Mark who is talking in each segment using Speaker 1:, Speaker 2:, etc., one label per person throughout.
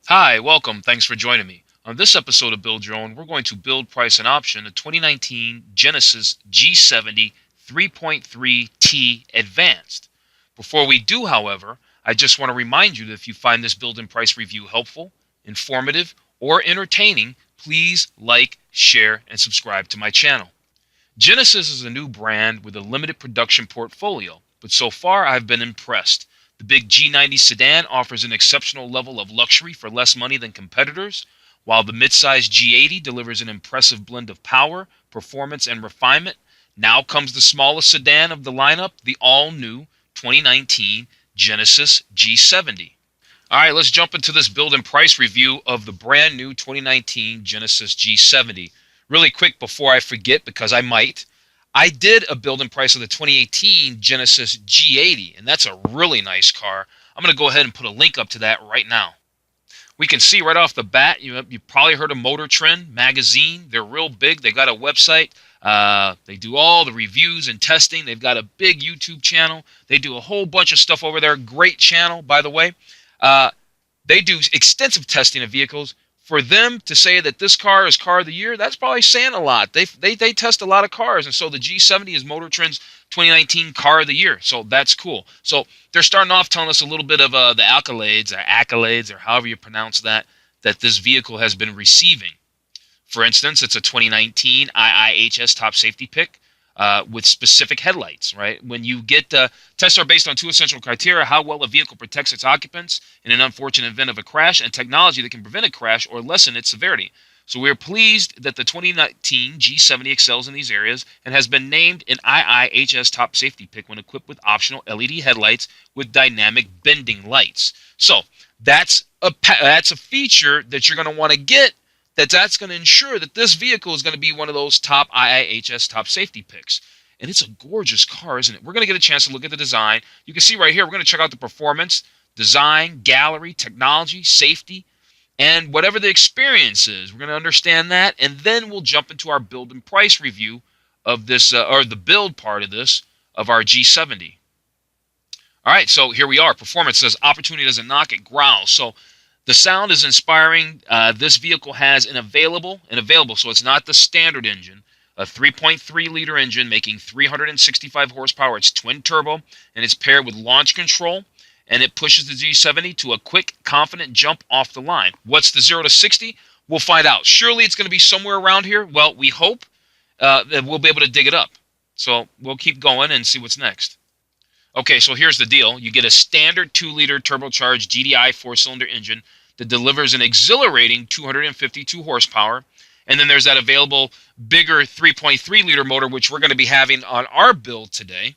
Speaker 1: Hi, welcome. Thanks for joining me. On this episode of Build Your Own, we're going to build, price, and option a 2019 Genesis G70 3.3T Advanced. Before we do, however, I just want to remind you that if you find this build and price review helpful, informative, or entertaining, please like, share, and subscribe to my channel. Genesis is a new brand with a limited production portfolio, but so far I've been impressed. The big G90 sedan offers an exceptional level of luxury for less money than competitors, while the midsize G80 delivers an impressive blend of power, performance, and refinement. Now comes the smallest sedan of the lineup, the all-new 2019 Genesis G70. All right, let's jump into this build and price review of the brand new 2019 Genesis G70. Really quick before I forget, because I might, I did a build and price of the 2018 Genesis G80, and that's a really nice car. I'm going to go ahead and put a link up to that right now. We can see right off the bat, you probably heard of Motor Trend magazine. They're real big. They got a website. They do all the reviews and testing. They've got a big YouTube channel. They do a whole bunch of stuff over there. Great channel, by the way. They do extensive testing of vehicles. For them to say that this car is car of the year, that's probably saying a lot. They test a lot of cars, and so the G70 is Motor Trend's 2019 car of the year. So that's cool. So they're starting off telling us a little bit of the accolades, or however you pronounce that this vehicle has been receiving. For instance, it's a 2019 IIHS top safety pick. With specific headlights, right? When you get tests are based on two essential criteria: how well a vehicle protects its occupants in an unfortunate event of a crash, and technology that can prevent a crash or lessen its severity. So we are pleased that the 2019 G70 excels in these areas and has been named an IIHS top safety pick when equipped with optional LED headlights with dynamic bending lights. So that's a feature that you're going to want to get. That's going to ensure that this vehicle is going to be one of those top IIHS top safety picks. And it's a gorgeous car, isn't it? We're going to get a chance to look at the design. You can see right here, we're going to check out the performance, design, gallery, technology, safety, and whatever the experience is. We're going to understand that, and then we'll jump into our build and price review of this, or the build part of this, of our G70. All right, so here we are. Performance says opportunity doesn't knock, it growls. So the sound is inspiring. This vehicle has an available, so it's not the standard engine, a 3.3-liter engine making 365 horsepower. It's twin turbo, and it's paired with launch control, and it pushes the G70 to a quick, confident jump off the line. What's the 0 to 60? We'll find out. Surely it's going to be somewhere around here. Well, we hope that we'll be able to dig it up. So we'll keep going and see what's next. Okay, so here's the deal. You get a standard 2-liter turbocharged GDI 4-cylinder engine that delivers an exhilarating 252 horsepower. And then there's that available bigger 3.3-liter motor, which we're going to be having on our build today.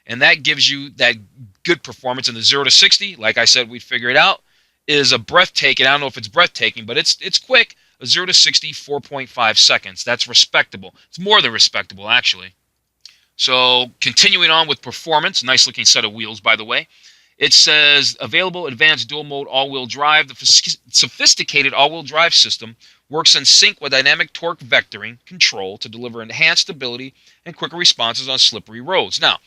Speaker 1: And that gives you that good performance. In the 0 to 60, like I said, we'd figure it out, is a breathtaking. I don't know if it's breathtaking, but it's quick. A 0 to 60, 4.5 seconds. That's respectable. It's more than respectable, actually. So continuing on with performance, nice looking set of wheels, by the way. It says available advanced dual mode all-wheel drive. The sophisticated all-wheel drive system works in sync with dynamic torque vectoring control to deliver enhanced stability and quicker responses on slippery roads. Now,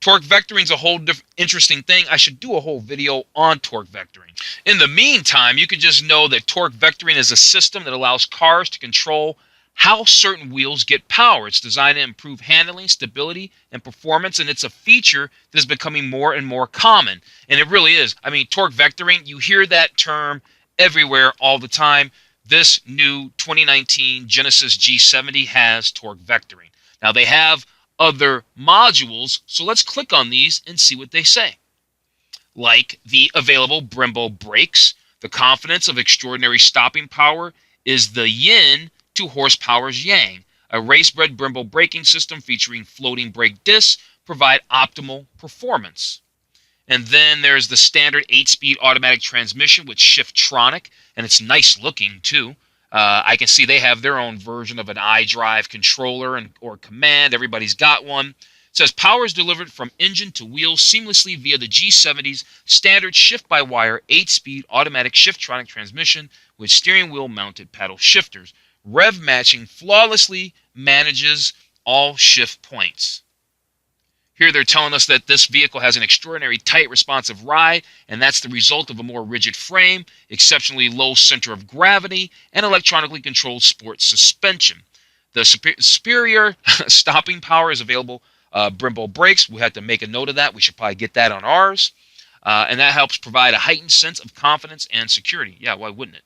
Speaker 1: torque vectoring is a whole interesting thing. I should do a whole video on torque vectoring. In the meantime, you can just know that torque vectoring is a system that allows cars to control how certain wheels get power. It's designed to improve handling, stability, and performance, and it's a feature that is becoming more and more common. And it really is. I mean, torque vectoring, you hear that term everywhere all the time. This new 2019 Genesis G70 has torque vectoring. Now, they have other modules, so let's click on these and see what they say. Like the available Brembo brakes, the confidence of extraordinary stopping power is the yin to horsepower's yang. A race-bred Brembo braking system featuring floating brake discs provide optimal performance. And then there's the standard 8-speed automatic transmission with Shiftronic, and it's nice looking too. I can see they have their own version of an iDrive controller or command. Everybody's got one. It says power is delivered from engine to wheels seamlessly via the G70's standard shift-by-wire 8-speed automatic Shiftronic transmission with steering wheel mounted paddle shifters. Rev matching flawlessly manages all shift points. Here they're telling us that this vehicle has an extraordinary tight responsive ride, and that's the result of a more rigid frame, exceptionally low center of gravity, and electronically controlled sport suspension. The superior stopping power is available. Brembo brakes, we had to make a note of that. We should probably get that on ours. And that helps provide a heightened sense of confidence and security. Yeah, why wouldn't it?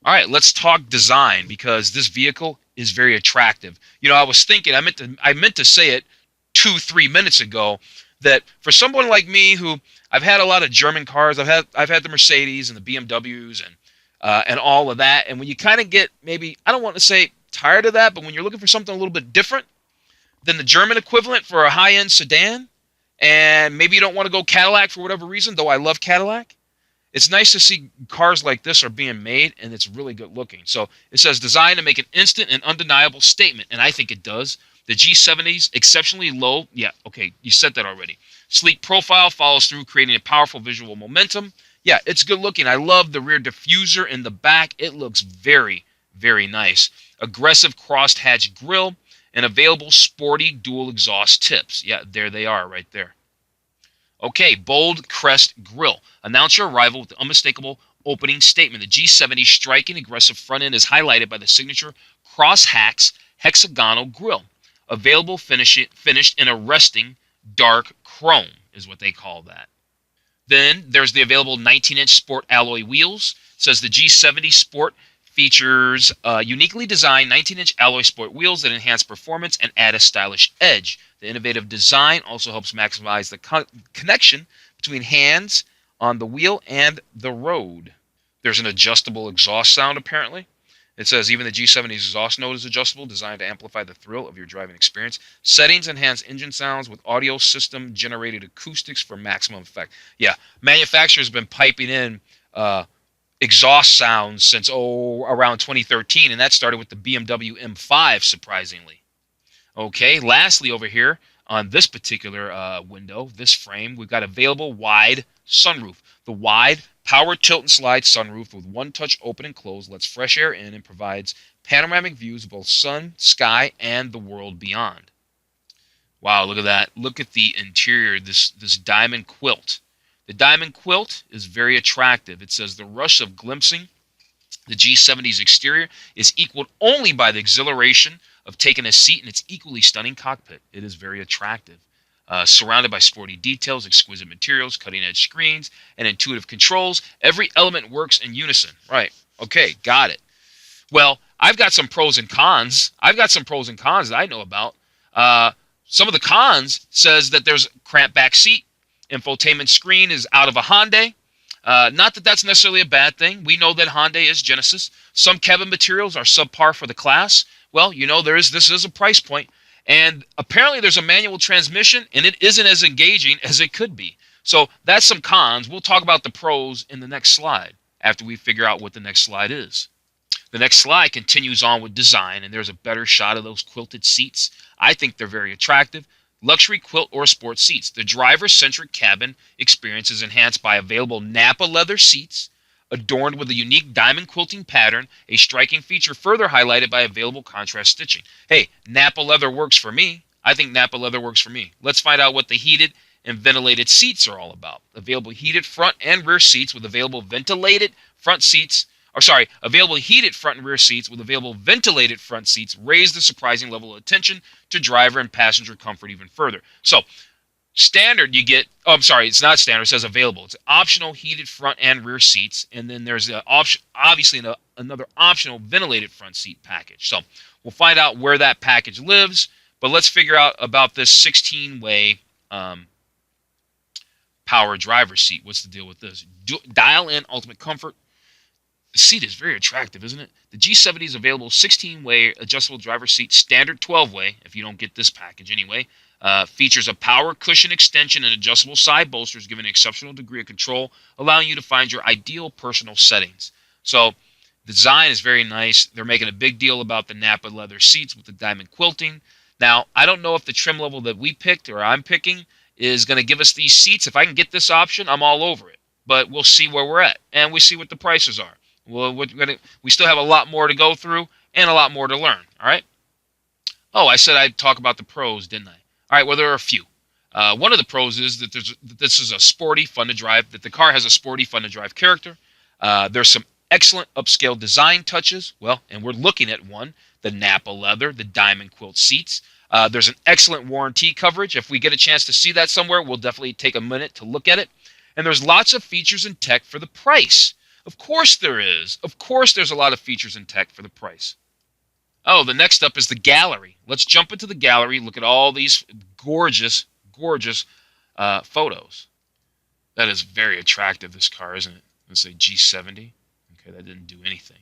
Speaker 1: All right, let's talk design, because this vehicle is very attractive. You know, I was thinking, I meant to say it 2-3 minutes ago, that for someone like me who I've had a lot of German cars, I've had the Mercedes and the BMWs and all of that, and when you kind of get, maybe, I don't want to say tired of that, but when you're looking for something a little bit different than the German equivalent for a high-end sedan, and maybe you don't want to go Cadillac for whatever reason, though I love Cadillac, it's nice to see cars like this are being made, and it's really good looking. So it says designed to make an instant and undeniable statement, and I think it does. The G70's exceptionally low. Yeah, okay, you said that already. Sleek profile follows through, creating a powerful visual momentum. Yeah, it's good looking. I love the rear diffuser in the back. It looks very, very nice. Aggressive crosshatch grille and available sporty dual exhaust tips. Yeah, there they are right there. Okay, bold crest grille. Announce your arrival with the unmistakable opening statement. The G70's striking aggressive front end is highlighted by the signature crosshatch hexagonal grille. Available finished in a resting dark chrome is what they call that. Then there's the available 19-inch sport alloy wheels. It says the G70 Sport features uniquely designed 19-inch alloy sport wheels that enhance performance and add a stylish edge. The innovative design also helps maximize the connection between hands on the wheel and the road. There's an adjustable exhaust sound, apparently. It says even the G70's exhaust note is adjustable, designed to amplify the thrill of your driving experience. Settings enhance engine sounds with audio system generated acoustics for maximum effect. Yeah, manufacturers have been piping in exhaust sounds since around 2013, and that started with the BMW M5, surprisingly. Okay, lastly over here on this particular window, this frame, we've got available wide sunroof. The wide power tilt and slide sunroof with one-touch open and close lets fresh air in and provides panoramic views of both sun, sky, and the world beyond. Wow, look at that. Look at the interior, this diamond quilt. The diamond quilt is very attractive. It says the rush of glimpsing the G70's exterior is equaled only by the exhilaration of taking a seat in its equally stunning cockpit. It is very attractive. Surrounded by sporty details, exquisite materials, cutting-edge screens, and intuitive controls, every element works in unison. Right. Okay, got it. Well, I've got some pros and cons. That I know about. Some of the cons says that there's cramped back seat. Infotainment screen is out of a Hyundai. Not that that's necessarily a bad thing. We know that Hyundai is Genesis. Some cabin materials are subpar for the class. Well, you know, this is a price point. And apparently there's a manual transmission, and it isn't as engaging as it could be. So that's some cons. We'll talk about the pros in the next slide after we figure out what the next slide is. The next slide continues on with design, and there's a better shot of those quilted seats. I think they're very attractive. Luxury quilt or sport seats. The driver-centric cabin experience is enhanced by available Napa leather seats, adorned with a unique diamond quilting pattern, a striking feature further highlighted by available contrast stitching. Hey, Napa leather works for me. I think Napa leather works for me. Let's find out what the heated and ventilated seats are all about. Available heated front and rear seats with available ventilated front seats. Available heated front and rear seats with available ventilated front seats raise the surprising level of attention to driver and passenger comfort even further. So, standard you get, it's not standard, it says available. It's optional heated front and rear seats, and then there's another optional ventilated front seat package. So we'll find out where that package lives, but let's figure out about this 16-way power driver seat. What's the deal with this? Dial in ultimate comfort. The seat is very attractive, isn't it? The G70 is available 16-way adjustable driver seat, standard 12-way, if you don't get this package anyway. Features a power cushion extension and adjustable side bolsters, giving an exceptional degree of control, allowing you to find your ideal personal settings. So the design is very nice. They're making a big deal about the Napa leather seats with the diamond quilting. Now, I don't know if the trim level that we picked or I'm picking is going to give us these seats. If I can get this option, I'm all over it. But we'll see where we're at, and we see what the prices are. Well, we still have a lot more to go through and a lot more to learn, all right? Oh, I said I'd talk about the pros, didn't I? All right, well, there are a few. One of the pros is that this is a sporty, fun to drive, that the car has a sporty, fun to drive character. There's some excellent upscale design touches. Well, and we're looking at one, the Napa leather, the diamond quilt seats. There's an excellent warranty coverage. If we get a chance to see that somewhere, we'll definitely take a minute to look at it. And there's lots of features and tech for the price. Of course there is. Of course there's a lot of features and tech for the price. Oh, the next up is the gallery. Let's jump into the gallery, look at all these gorgeous, gorgeous photos. That is very attractive, this car, isn't it? Let's say G70. Okay, that didn't do anything.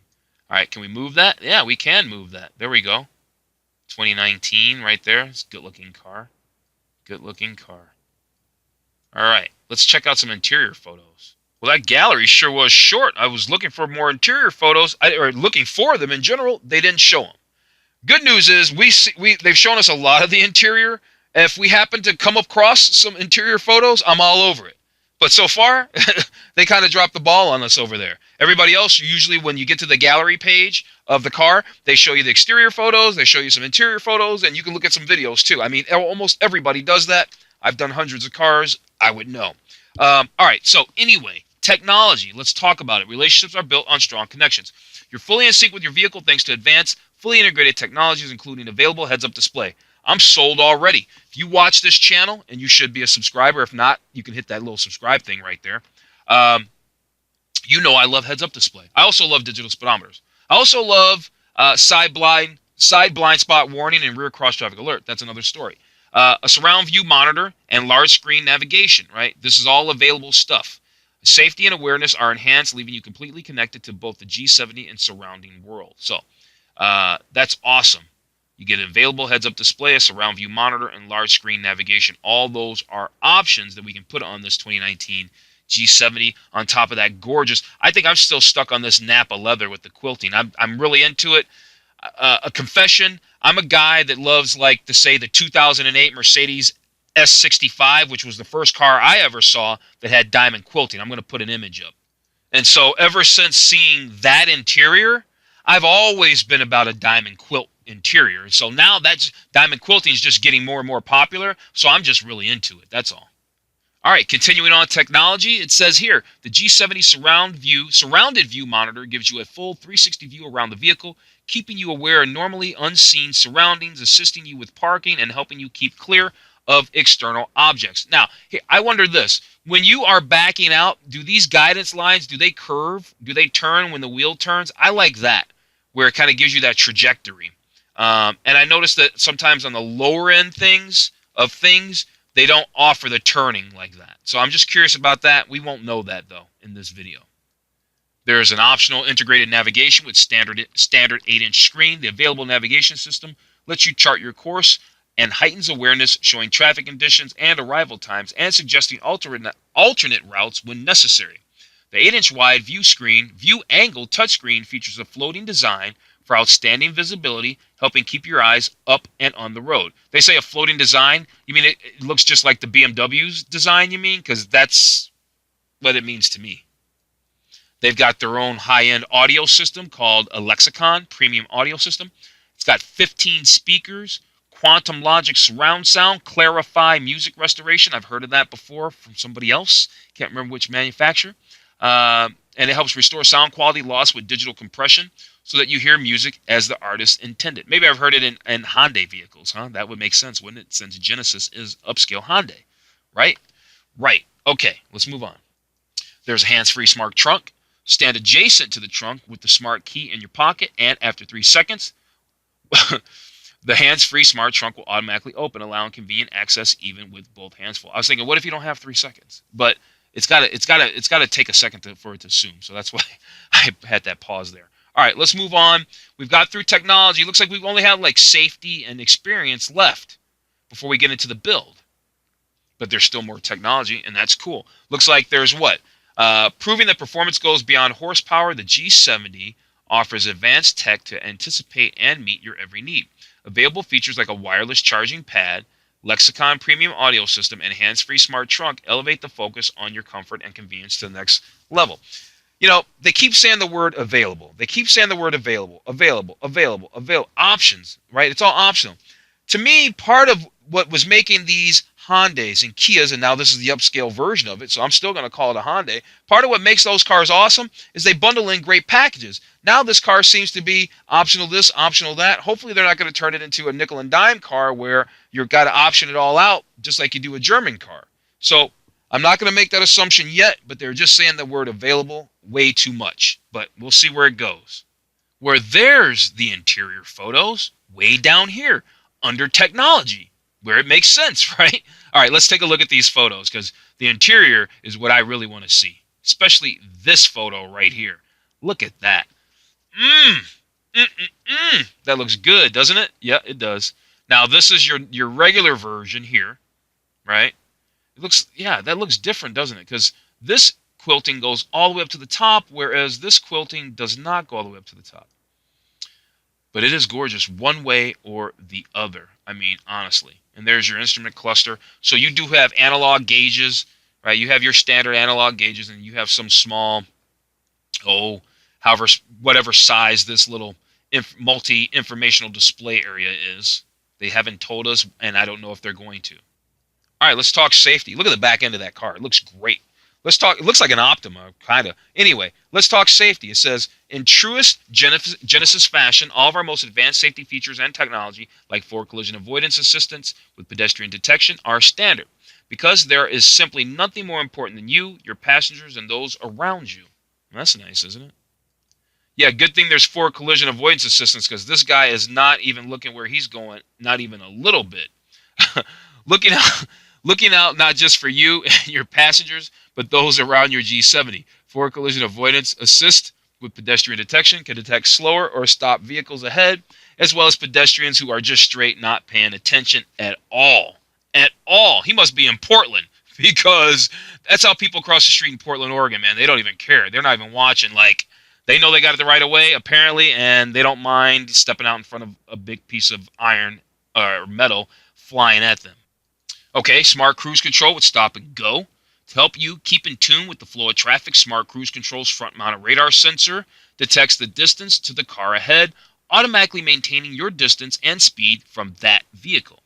Speaker 1: All right, can we move that? Yeah, we can move that. There we go. 2019 right there. It's a good-looking car. Good-looking car. All right, let's check out some interior photos. Well, that gallery sure was short. I was looking for more interior photos, or looking for them in general. They didn't show them. Good news is they've shown us a lot of the interior. If we happen to come across some interior photos, I'm all over it. But so far, they kind of dropped the ball on us over there. Everybody else, usually when you get to the gallery page of the car, they show you the exterior photos, they show you some interior photos, and you can look at some videos too. I mean, almost everybody does that. I've done hundreds of cars. I would know. All right, so anyway, technology. Let's talk about it. Relationships are built on strong connections. You're fully in sync with your vehicle thanks to advanced, fully integrated technologies, including available heads-up display. I'm sold already. If you watch this channel, and you should be a subscriber, if not, you can hit that little subscribe thing right there. You know I love heads-up display. I also love digital speedometers. I also love side blind spot warning and rear cross traffic alert. That's another story. A surround view monitor and large screen navigation, right? This is all available stuff. Safety and awareness are enhanced, leaving you completely connected to both the G70 and surrounding world. So that's awesome. You get an available heads-up display, a surround view monitor, and large screen navigation. All those are options that we can put on this 2019 G70 on top of that gorgeous. I think I'm still stuck on this Napa leather with the quilting. I'm really into it. A confession, I'm a guy that loves, like, to say the 2008 Mercedes S65, which was the first car I ever saw that had diamond quilting. I'm going to put an image up. And so ever since seeing that interior, I've always been about a diamond quilt interior. So now that's diamond quilting is just getting more and more popular. So I'm just really into it. That's all. All right, continuing on technology, it says here, the G70 surrounded view monitor gives you a full 360 view around the vehicle, keeping you aware of normally unseen surroundings, assisting you with parking, and helping you keep clear of external objects. Now, I wonder this. When you are backing out, do these guidance lines, do they curve? Do they turn when the wheel turns? I like that, where it kind of gives you that trajectory. And I noticed that sometimes on the lower end things, they don't offer the turning like that. So I'm just curious about that. We won't know that, though, in this video. There's an optional integrated navigation with standard 8-inch screen. The available navigation system lets you chart your course and heightens awareness, showing traffic conditions and arrival times and suggesting alternate routes when necessary. The 8-inch wide view angle touchscreen features a floating design for outstanding visibility, helping keep your eyes up and on the road. They say a floating design. You mean it looks just like the BMW's design, you mean? Because that's what it means to me. They've got their own high-end audio system called a Lexicon Premium Audio System. It's got 15 speakers, Quantum Logic surround sound, Clarify music restoration. I've heard of that before from somebody else. Can't remember which manufacturer. And it helps restore sound quality loss with digital compression so that you hear music as the artist intended. Maybe I've heard it in Hyundai vehicles, huh? That would make sense, wouldn't it? Since Genesis is upscale Hyundai, right? Right. Okay, let's move on. There's a hands-free smart trunk. Stand adjacent to the trunk with the smart key in your pocket, and after 3 seconds, the hands-free smart trunk will automatically open, allowing convenient access even with both hands full. I was thinking, what if you don't have 3 seconds? But it's got to take a second for it to zoom. So that's why I had that pause there. All right, let's move on. We've got through technology. It looks like we've only had like safety and experience left before we get into the build. But there's still more technology, and that's cool. Looks like there's what? Proving that performance goes beyond horsepower, the G70 offers advanced tech to anticipate and meet your every need. Available features like a wireless charging pad, Lexicon Premium Audio System, and hands-free smart trunk elevate the focus on your comfort and convenience to the next level. You know, they keep saying the word available. They keep saying the word available. Options, right? It's all optional. To me, part of what was making these Hyundais and Kias, and now this is the upscale version of it, so I'm still going to call it a Hyundai. Part of what makes those cars awesome is they bundle in great packages. Now this car seems to be optional this, optional that. Hopefully they're not going to turn it into a nickel and dime car where you've got to option it all out just like you do a German car. So I'm not going to make that assumption yet, but they're just saying the word available way too much. But we'll see where it goes. Where there's the interior photos, way down here, under technology, where it makes sense, right? All right, let's take a look at these photos because the interior is what I really want to see, especially this photo right here. Look at that. That looks good, doesn't it? Yeah, it does. Now, this is your regular version here, right? It looks, yeah, that looks different, doesn't it? Because this quilting goes all the way up to the top, whereas this quilting does not go all the way up to the top. But it is gorgeous one way or the other. I mean, honestly. And there's your instrument cluster. So you do have analog gauges, right? You have your standard analog gauges, and you have some small, whatever size this little multi-informational display area is. They haven't told us, and I don't know if they're going to. All right, let's talk safety. Look at the back end of that car. It looks great. It looks like an Optima, kind of. Anyway, let's talk safety. It says, in truest Genesis fashion, all of our most advanced safety features and technology, like forward collision avoidance assistance with pedestrian detection, are standard, because there is simply nothing more important than you, your passengers, and those around you. That's nice, isn't it? Yeah, good thing there's forward collision avoidance assistance, because this guy is not even looking where he's going, not even a little bit. Looking out not just for you and your passengers, but those around your G70. Forward collision avoidance assist with pedestrian detection can detect slower or stop vehicles ahead, as well as pedestrians who are just straight not paying attention at all. At all. He must be in Portland, because that's how people cross the street in Portland, Oregon, man. They don't even care. They're not even watching. Like, they know they got it the right away, apparently, and they don't mind stepping out in front of a big piece of iron or metal flying at them. Okay, smart cruise control with stop and go. To help you keep in tune with the flow of traffic, smart cruise control's front-mounted radar sensor detects the distance to the car ahead, automatically maintaining your distance and speed from that vehicle.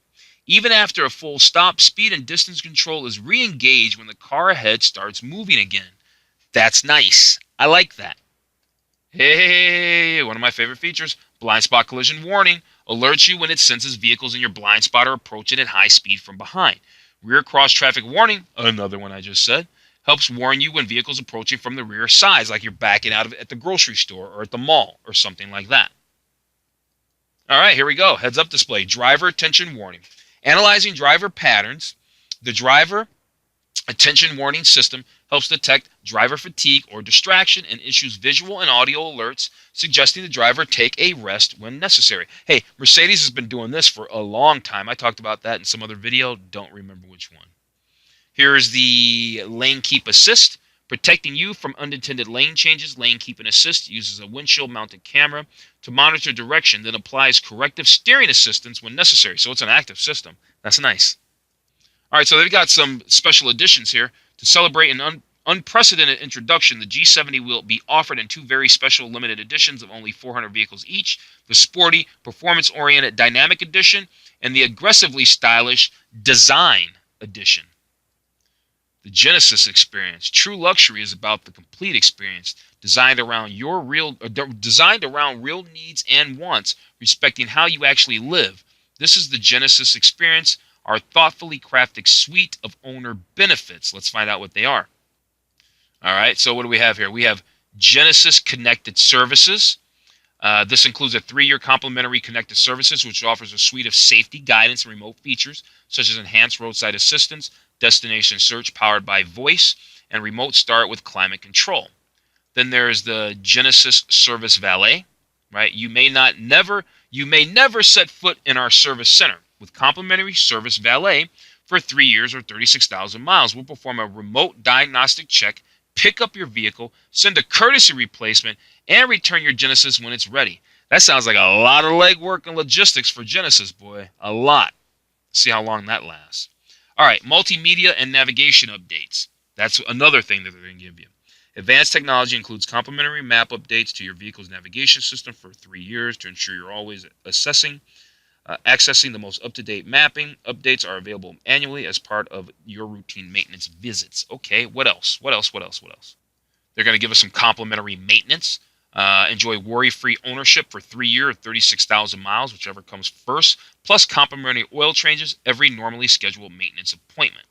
Speaker 1: Even after a full stop, speed and distance control is re-engaged when the car ahead starts moving again. That's nice. I like that. Hey, one of my favorite features, blind spot collision warning, alerts you when it senses vehicles in your blind spot are approaching at high speed from behind. Rear cross traffic warning, another one I just said, helps warn you when vehicles approaching from the rear sides, like you're backing out of it at the grocery store or at the mall or something like that. All right, here we go. Heads up display, driver attention warning. Analyzing driver patterns, the driver attention warning system helps detect driver fatigue or distraction and issues visual and audio alerts suggesting the driver take a rest when necessary. Hey, Mercedes has been doing this for a long time. I talked about that in some other video. Don't remember which one. Here's the lane keep assist, protecting you from unintended lane changes. Lane keep and assist uses a windshield mounted camera to monitor direction, then applies corrective steering assistance when necessary. So it's an active system. That's nice. All right, so they've got some special editions here. To celebrate an unprecedented introduction, the G70 will be offered in two very special limited editions of only 400 vehicles each, the sporty, performance-oriented Dynamic Edition and the aggressively stylish Design Edition. The Genesis experience. True luxury is about the complete experience, designed around real needs and wants, respecting how you actually live. This is the Genesis experience, our thoughtfully crafted suite of owner benefits. Let's find out what they are. All right, so what do we have here? We have Genesis Connected Services. This includes a 3-year complimentary connected services, which offers a suite of safety, guidance, and remote features, such as enhanced roadside assistance, destination search powered by voice, and remote start with climate control. Then there's the Genesis Service Valet, right? You may never set foot in our service center. With complimentary service valet for 3 years or 36,000 miles. We'll perform a remote diagnostic check, pick up your vehicle, send a courtesy replacement, and return your Genesis when it's ready. That sounds like a lot of legwork and logistics for Genesis, boy. A lot. See how long that lasts. All right, multimedia and navigation updates. That's another thing that they're going to give you. Advanced technology includes complimentary map updates to your vehicle's navigation system for 3 years to ensure you're always assessing Accessing the most up-to-date mapping updates are available annually as part of your routine maintenance visits. Okay, what else? What else? What else? What else? They're going to give us some complimentary maintenance. Enjoy worry-free ownership for 3 years or 36,000 miles, whichever comes first, plus complimentary oil changes every normally scheduled maintenance appointment.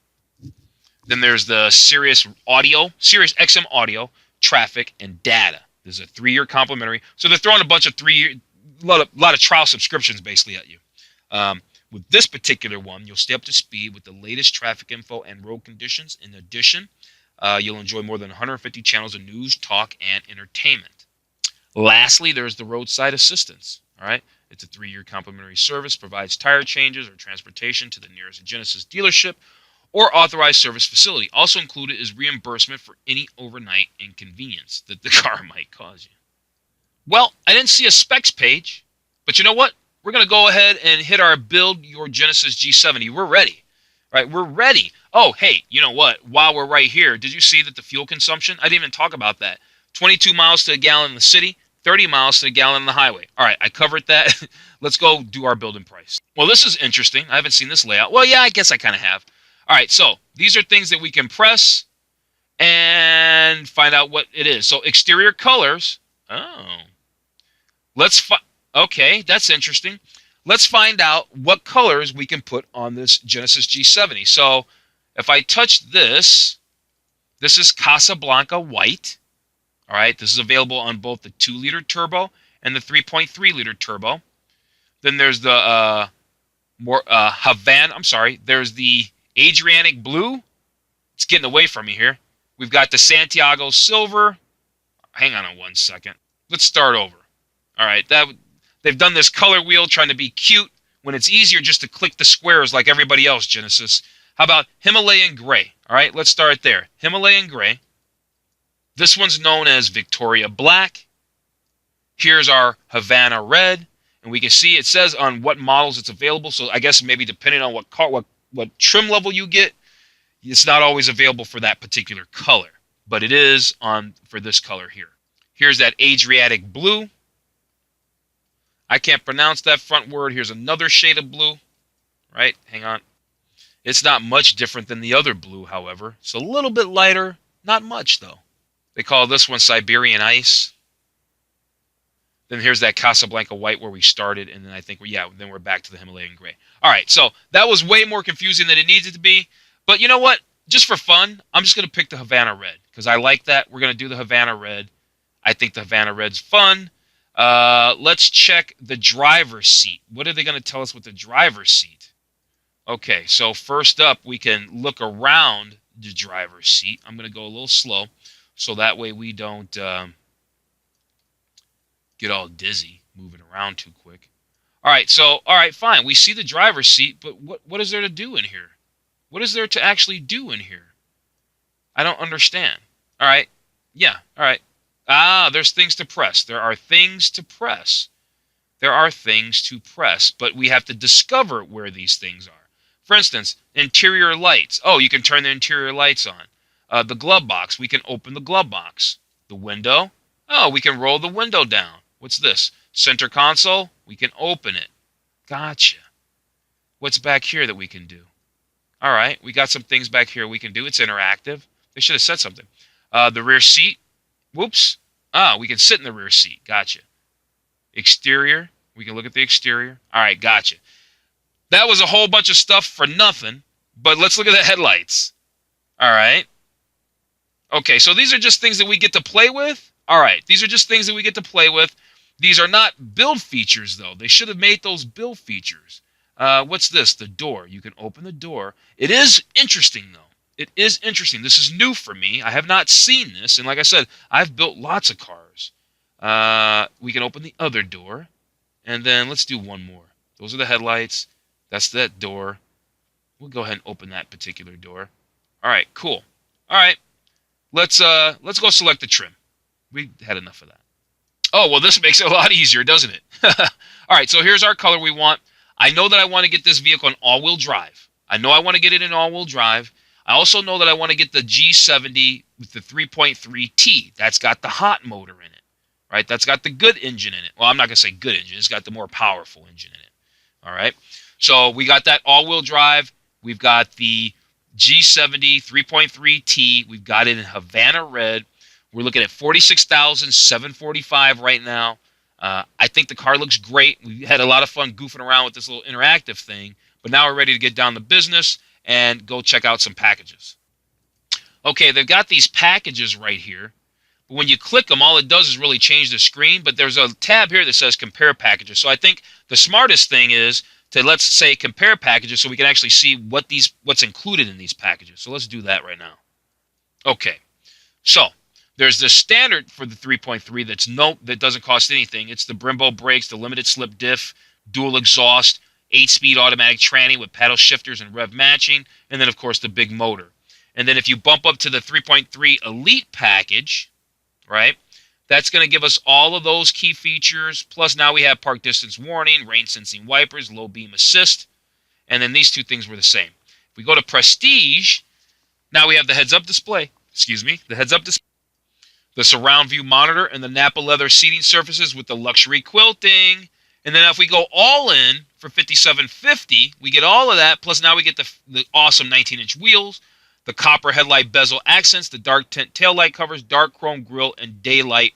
Speaker 1: Then there's the Sirius XM audio, traffic, and data. There's a 3-year complimentary. So they're throwing a bunch of 3-year, a lot of trial subscriptions basically at you. With this particular one, you'll stay up to speed with the latest traffic info and road conditions. In addition, you'll enjoy more than 150 channels of news, talk, and entertainment. Lastly, there's the roadside assistance. All right, it's a 3-year complimentary service, provides tire changes or transportation to the nearest Genesis dealership or authorized service facility. Also included is reimbursement for any overnight inconvenience that the car might cause you. Well, I didn't see a specs page, but you know what? We're going to go ahead and hit our build your Genesis G70. We're ready, right? We're ready. Oh, hey, you know what? While we're right here, did you see that the fuel consumption? I didn't even talk about that. 22 miles to a gallon in the city, 30 miles to a gallon on the highway. All right, I covered that. Let's go do our build and price. Well, this is interesting. I haven't seen this layout. Well, yeah, I guess I kind of have. All right, so these are things that we can press and find out what it is. So exterior colors. Oh. Okay, that's interesting. Let's find out what colors we can put on this Genesis G70. So if I touch this, this is Casablanca White. All right, this is available on both the 2-liter turbo and the 3.3-liter turbo. Then there's the there's the Adriatic Blue. It's getting away from me here. We've got the Santiago Silver. Hang on 1 second. Let's start over. All right, they've done this color wheel trying to be cute when it's easier just to click the squares like everybody else, Genesis. How about Himalayan Gray? All right, let's start there. Himalayan Gray. This one's known as Victoria Black. Here's our Havana Red. And we can see it says on what models it's available. So I guess maybe depending on what trim level you get, it's not always available for that particular color. But it is on for this color here. Here's that Adriatic Blue. I can't pronounce that front word. Here's another shade of blue. Right? Hang on. It's not much different than the other blue, however. It's a little bit lighter. Not much, though. They call this one Siberian Ice. Then here's that Casablanca White where we started, and then I think, then we're back to the Himalayan Gray. All right, so that was way more confusing than it needed to be. But you know what? Just for fun, I'm just going to pick the Havana Red because I like that. We're going to do the Havana Red. I think the Havana Red's fun. Let's check the driver's seat. What are they going to tell us with the driver's seat? Okay, so first up, we can look around the driver's seat. I'm going to go a little slow so that way we don't get all dizzy moving around too quick. All right, fine. We see the driver's seat, but what is there to do in here? What is there to actually do in here? I don't understand. All right, yeah, all right. There's things to press. There are things to press. There are things to press, but we have to discover where these things are. For instance, interior lights. Oh, you can turn the interior lights on. The glove box. We can open the glove box. The window. Oh, we can roll the window down. What's this? Center console. We can open it. Gotcha. What's back here that we can do? All right, we got some things back here we can do. It's interactive. They should have said something. The rear seat. Whoops. We can sit in the rear seat. Gotcha. Exterior. We can look at the exterior. All right, gotcha. That was a whole bunch of stuff for nothing, but let's look at the headlights. All right. Okay, so these are just things that we get to play with. All right, these are just things that we get to play with. These are not build features, though. They should have made those build features. What's this? The door. You can open the door. It is interesting, though. It is interesting. This is new for me. I have not seen this. And like I said, I've built lots of cars. We can open the other door. And then let's do one more. Those are the headlights. That's that door. We'll go ahead and open that particular door. All right, cool. All right. Let's go select the trim. We had enough of that. Oh, well, this makes it a lot easier, doesn't it? All right, so here's our color we want. I know that I want to get this vehicle in all-wheel drive. I know I want to get it in all-wheel drive. I also know that I want to get the G70 with the 3.3T. That's got the hot motor in it, right? That's got the good engine in it. Well, I'm not going to say good engine. It's got the more powerful engine in it. All right. So we got that all-wheel drive. We've got the G70 3.3T. We've got it in Havana red. We're looking at $46,745 right now. I think the car looks great. We had a lot of fun goofing around with this little interactive thing, but now we're ready to get down to business and go check out some packages. Okay, they've got these packages right here. But when you click them, all it does is really change the screen, but there's a tab here that says compare packages. So I think the smartest thing is to, let's say, compare packages so we can actually see what's included in these packages. So let's do that right now. Okay, so there's the standard for the 3.3 that doesn't cost anything. It's the Brembo brakes, the limited slip diff, dual exhaust, 8-speed automatic tranny with paddle shifters and rev matching, and then, of course, the big motor. And then if you bump up to the 3.3 Elite package, right, that's going to give us all of those key features. Plus now we have park distance warning, rain sensing wipers, low beam assist, and then these two things were the same. If we go to Prestige, now we have the heads-up display, the heads-up display, the surround view monitor, and the Napa leather seating surfaces with the luxury quilting. And then if we go all in for $57.50, we get all of that, plus now we get the awesome 19-inch wheels, the copper headlight bezel accents, the dark tint taillight covers, dark chrome grille, and daylight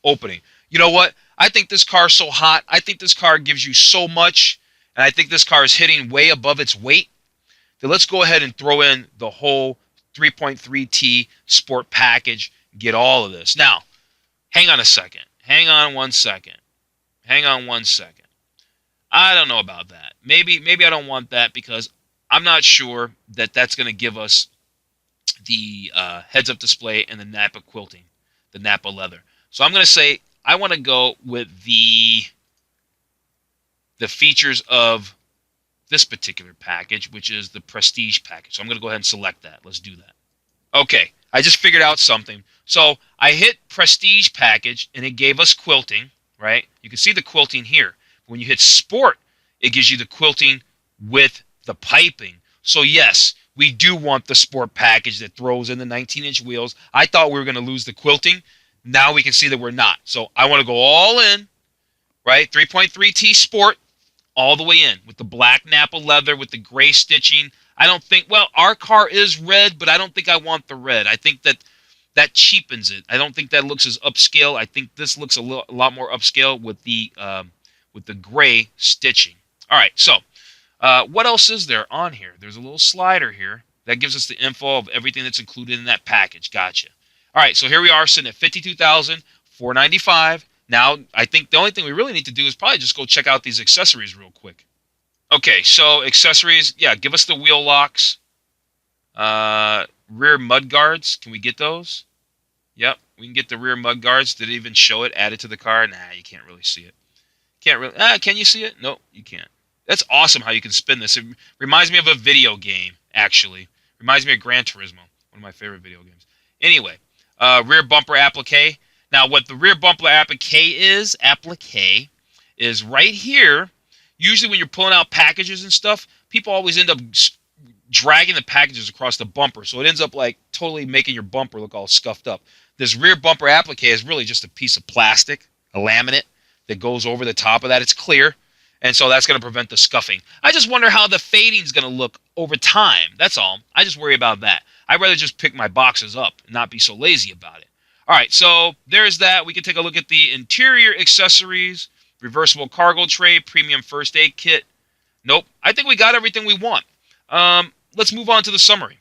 Speaker 1: opening. You know what? I think this car is so hot. I think this car gives you so much, and I think this car is hitting way above its weight. Then let's go ahead and throw in the whole 3.3T Sport package, get all of this. Now, hang on a second. Hang on one second. I don't know about that. Maybe I don't want that because I'm not sure that that's going to give us the heads-up display and the Napa quilting, the Napa leather. So I'm going to say I want to go with the features of this particular package, which is the Prestige package. So I'm going to go ahead and select that. Let's do that. Okay, I just figured out something. So I hit Prestige package, and it gave us quilting, right? You can see the quilting here. When you hit Sport, it gives you the quilting with the piping. So yes, we do want the Sport package that throws in the 19-inch wheels. I thought we were going to lose the quilting. Now we can see that we're not. So I want to go all in, right? 3.3T Sport, all the way in with the black Napa leather with the gray stitching. I don't think, well, our car is red, but I don't think I want the red. I think that cheapens it. I don't think that looks as upscale. I think this looks a lot more upscale with the gray stitching. All right, so what else is there on here? There's a little slider here that gives us the info of everything that's included in that package. Gotcha. All right, so here we are sitting at $52,495. Now, I think the only thing we really need to do is probably just go check out these accessories real quick. Okay, so accessories, yeah, give us the wheel locks, rear mud guards. Can we get those? Yep, we can get the rear mud guards. Did it even show it added to the car? Nah, you can't really see it. Can't really. Can you see it? No, you can't. That's awesome how you can spin this. It reminds me of a video game, actually. Reminds me of Gran Turismo, one of my favorite video games. Anyway, rear bumper applique. Now, what the rear bumper applique is right here. Usually when you're pulling out packages and stuff, people always end up dragging the packages across the bumper. So it ends up like totally making your bumper look all scuffed up. This rear bumper applique is really just a piece of plastic, a laminate, that goes over the top of that. It's clear, and so that's going to prevent the scuffing. I just wonder how the fading is going to look over time. That's all. I just worry about that. I'd rather just pick my boxes up and not be so lazy about it. All right, so there's that. We can take a look at the interior accessories, reversible cargo tray, premium first aid kit. Nope, I think we got everything we want. Let's move on to the summary.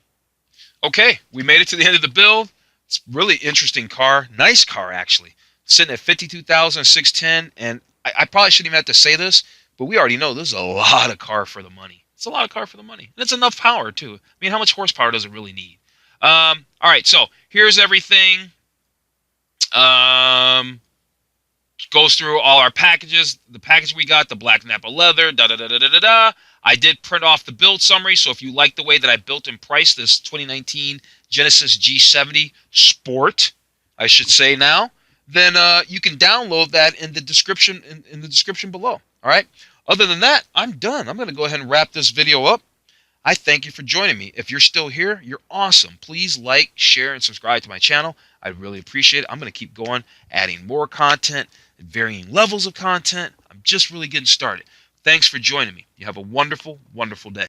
Speaker 1: Okay, we made it to the end of the build. It's a really interesting car. Nice car, actually. Sitting at $52,610, and I probably shouldn't even have to say this, but we already know this is a lot of car for the money. It's a lot of car for the money. And it's enough power, too. I mean, how much horsepower does it really need? All right, so here's everything. Goes through all our packages. The package we got, the black Napa leather, da-da-da-da-da-da. I did print off the build summary, so if you like the way that I built and priced this 2019 Genesis G70 Sport, I should say now, then you can download that in the description in the description below. All right. Other than that, I'm done. I'm going to go ahead and wrap this video up. I thank you for joining me. If you're still here, you're awesome. Please like, share, and subscribe to my channel. I really appreciate it. I'm going to keep going, adding more content, varying levels of content. I'm just really getting started. Thanks for joining me. You have a wonderful, wonderful day.